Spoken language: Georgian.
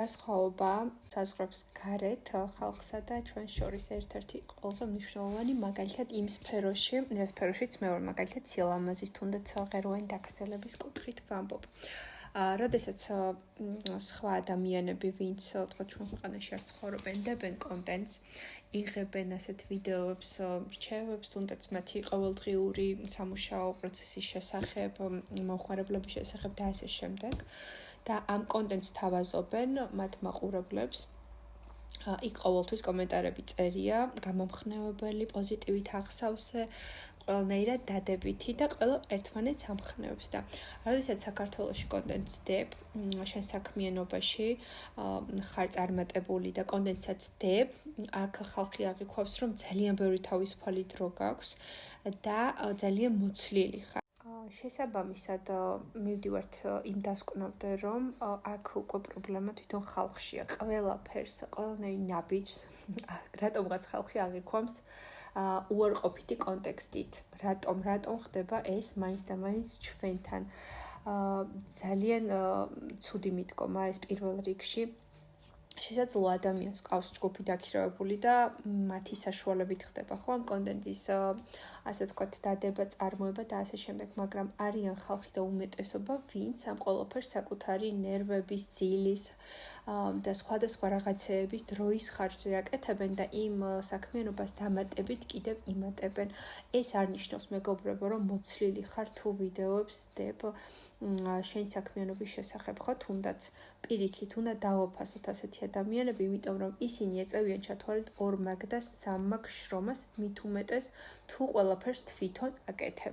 განსხვავება საზღვრებს გარეთ ხალხსა და ჩვენ შორის ერთ-ერთი ყველაზე მნიშვნელოვანი მაგალითად იმ სფეროში, სფეროშიც მე ვარ მაგალითად სილამაზის თუნდაც ღეროვანი დაგრძელების კუთხით ვამბობ. როდესაც სხვა ადამიანები, ვინც თქვა ჩვენ ქვეყანაში არ ცხოვრობენ, დებენ კონტენტს, იღებენ ასეთ ვიდეოებს, რჩევებს, თუნდაც მათი ყოველდღიური სამუშაო პროცესის შესახებ, მომხმარებლების შესახებ და ასე შემდეგ. და ამ კონტენტს თავაზობენ მათ მაყურებლებს. იქ ყოველთვის კომენტარები წერია, გამომხნევებელი, პოზიტივით აღსავსე, ყველანაირად დადებითი და ყველა ერთმანეთს ამხნევებს და როდესაც საქართველოში კონტენტს დებ, შენ საქმიანობაში ხარ წარმატებული და კონტენტსაც დებ, აქ ხალხი აღიქვავს, რომ ძალიან ბევრი თავისუფალი დრო გაქვს და ძალიან მოცლილი ხარ. შესაბამისად მივდივართ იმ დასკვნამდე, რომ აქ უკვე პრობლემა თვითონ ხალხშია. ყველაფერს, ყველანაირ ნაბიჯს, რატომღაც ხალხი აღიქვამს უარყოფითი კონტექსტით. რატომ ხდება ეს მაინც და მაინც ჩვენთან. ძალიან ცუდი მიდგომა ეს პირველ რიგში. შესაძლოა ადამიანს ყავს ჯგუფი დაქირავებული და მათი საშუალებით ხდება ხო ამ კონტენტის ასე ვთქვათ დადება, წარმოება და ასე შემდეგ, მაგრამ არიან ხალხი და უმეტესობა, ვინც ამ ყველაფერს საკუთარი ნერვების, ძილის და სხვადასხვა რაღაცეების დროის ხარჯზე აკეთებენ და იმ საქმიანობას დამატებით კიდევ იმატებენ. ეს არ ნიშნავს მეგობრებო, რომ მოცლილი ხარ თუ ვიდეოებს დებ შენი საქმიანობის შესახებ, ხო, თუნდაც პირიქით უნდა დავაფასოთ ასეთი ადამიანები, იმიტომ რომ ისინი ეწევიან ჩათვალეთ 2 მაგ და 3 მაგ შრომას, მით უმეტეს თუ ყველაფერს თვითონ აკეთებ.